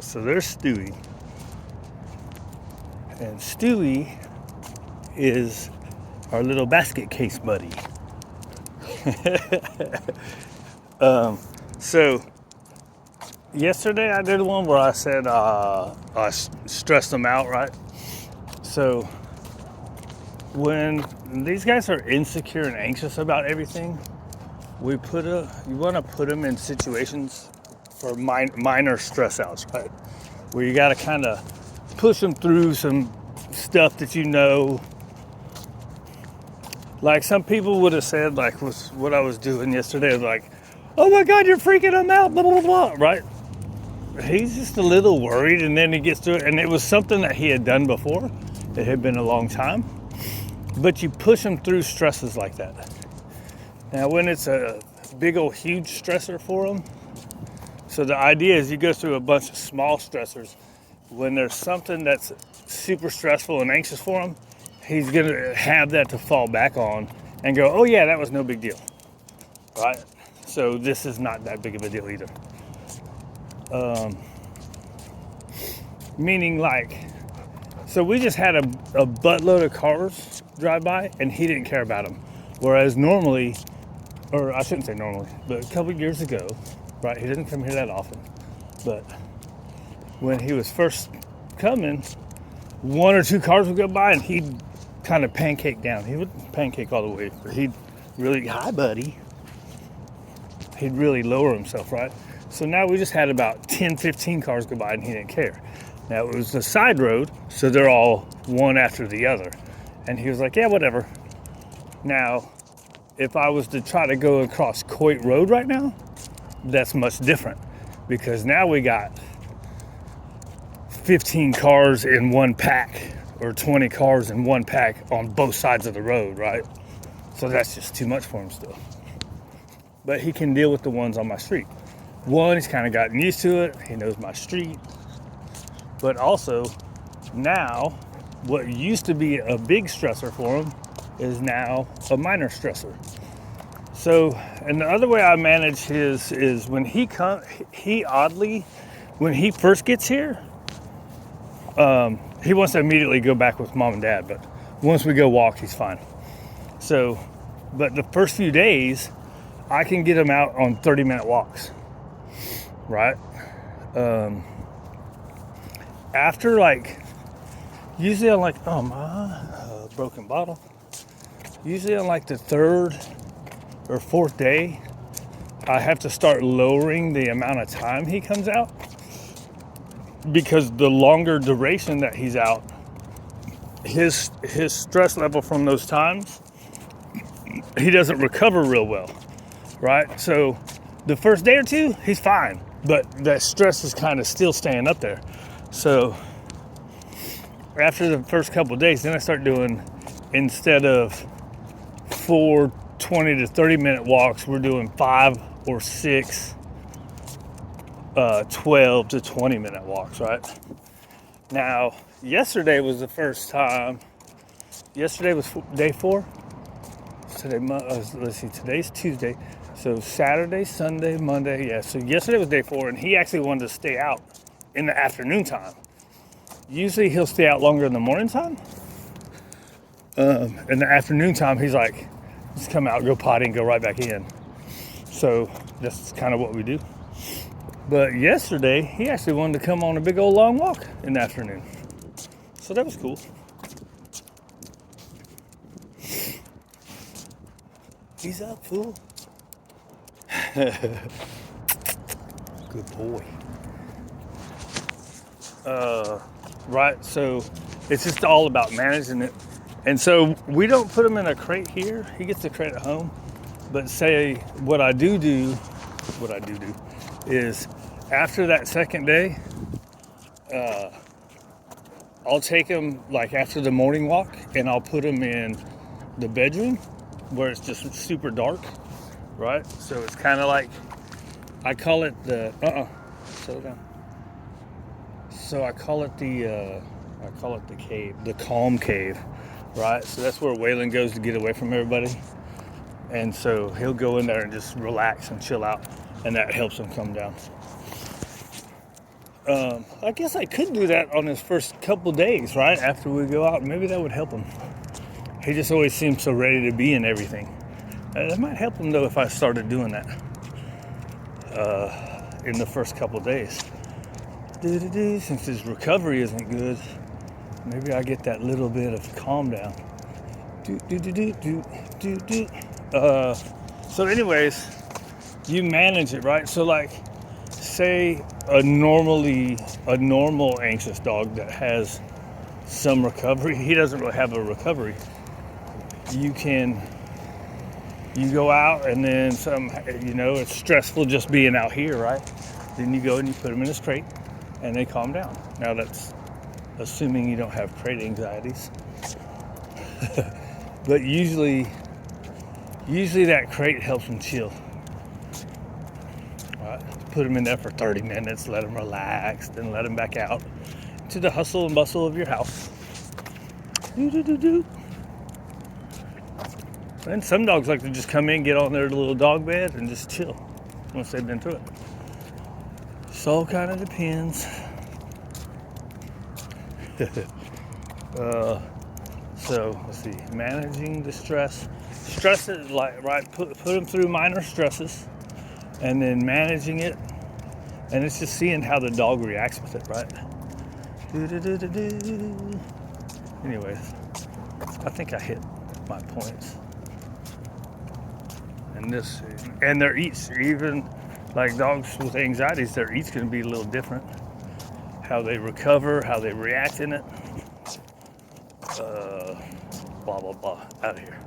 So there's Stewie. And Stewie is our little basket case buddy. So yesterday I did one where I said I stressed them out, right? So when these guys are insecure and anxious about everything, you want to put them in situations for minor stress outs, right? Where you got to kind of push them through some stuff that you know. Like some people would have said, like was what I was doing yesterday, like, oh my God, you're freaking him out, blah, blah, blah, right? He's just a little worried, and then he gets through it, and it was something that he had done before. It had been a long time. But you push him through stresses like that. Now, when it's a big old huge stressor for him, so the idea is you go through a bunch of small stressors. When there's something that's super stressful and anxious for him, he's going to have that to fall back on and go, oh yeah, that was no big deal, right? So this is not that big of a deal either. Meaning like, so we just had a buttload of cars drive by and he didn't care about them. Whereas normally, or I shouldn't say normally, but a couple years ago, right, he doesn't come here that often, but when he was first coming, one or two cars would go by and he'd kind of pancake down. He wouldn't pancake all the way, but he'd really, hi buddy, he'd really lower himself, right? So now we just had about 10, 15 cars go by and he didn't care. Now it was the side road, so they're all one after the other. And he was like, yeah, whatever. Now, if I was to try to go across Coit Road right now, that's much different because now we got 15 cars in one pack or 20 cars in one pack on both sides of the road, right? So that's just too much for him still. But he can deal with the ones on my street. One, he's kind of gotten used to it. He knows my street. But also, now, what used to be a big stressor for him is now a minor stressor. So, and the other way I manage his is when he oddly, when he first gets here, he wants to immediately go back with mom and dad, but once we go walk, he's fine. So, but the first few days, I can get him out on 30-minute walks, right? After like, usually on like, oh my, broken bottle. Usually on like the third or fourth day, I have to start lowering the amount of time he comes out because the longer duration that he's out, his stress level from those times, he doesn't recover real well, right? So the first day or two, he's fine, but that stress is kind of still staying up there. So after the first couple of days, then I start doing, instead of 4 20 to 30 minute walks, we're doing 5 or 6 12 to 20 minute walks, right? Now, yesterday was the first time. Yesterday was day 4. Today, let's see, today's Tuesday. So Saturday, Sunday, Monday, yeah. So yesterday was day 4, and he actually wanted to stay out in the afternoon time. Usually he'll stay out longer in the morning time. In the afternoon time, he's like, just come out, go potty, and go right back in. So that's kind of what we do. But yesterday, he actually wanted to come on a big old long walk in the afternoon. So that was cool. He's up, fool. Good boy. Right, so it's just all about managing it. And so we don't put him in a crate here. He gets the crate at home. But say what I do is after that second day, I'll take him like after the morning walk and I'll put him in the bedroom where it's just super dark, right? So it's kind of like, I call it the, settle down. So I call it the cave, the calm cave, right? So that's where Waylon goes to get away from everybody. And so he'll go in there and just relax and chill out, and that helps him come down. I guess I could do that on his first couple days, right? After we go out, maybe that would help him. He just always seems so ready to be in everything. It might help him though if I started doing that in the first couple days. Since his recovery isn't good, maybe I get that little bit of calm down. So anyways, you manage it, right? So like, say a normal anxious dog that has some recovery, he doesn't really have a recovery. You go out and then it's stressful just being out here, right? Then you go and you put them in his crate and they calm down. Now that's assuming you don't have crate anxieties. But usually that crate helps them chill. Right? Put them in there for 30 minutes, let them relax, then let them back out to the hustle and bustle of your house. And some dogs like to just come in, get on their little dog bed, and just chill once they've been through it. So kind of depends. So let's see, managing the stress. Stress is like, right, put them through minor stresses, and then managing it, and it's just seeing how the dog reacts with it, right? Anyways, I think I hit my points. And their eats, even like dogs with anxieties, their eats can be a little different. How they recover, how they react in it. Blah, blah, blah. Out of here.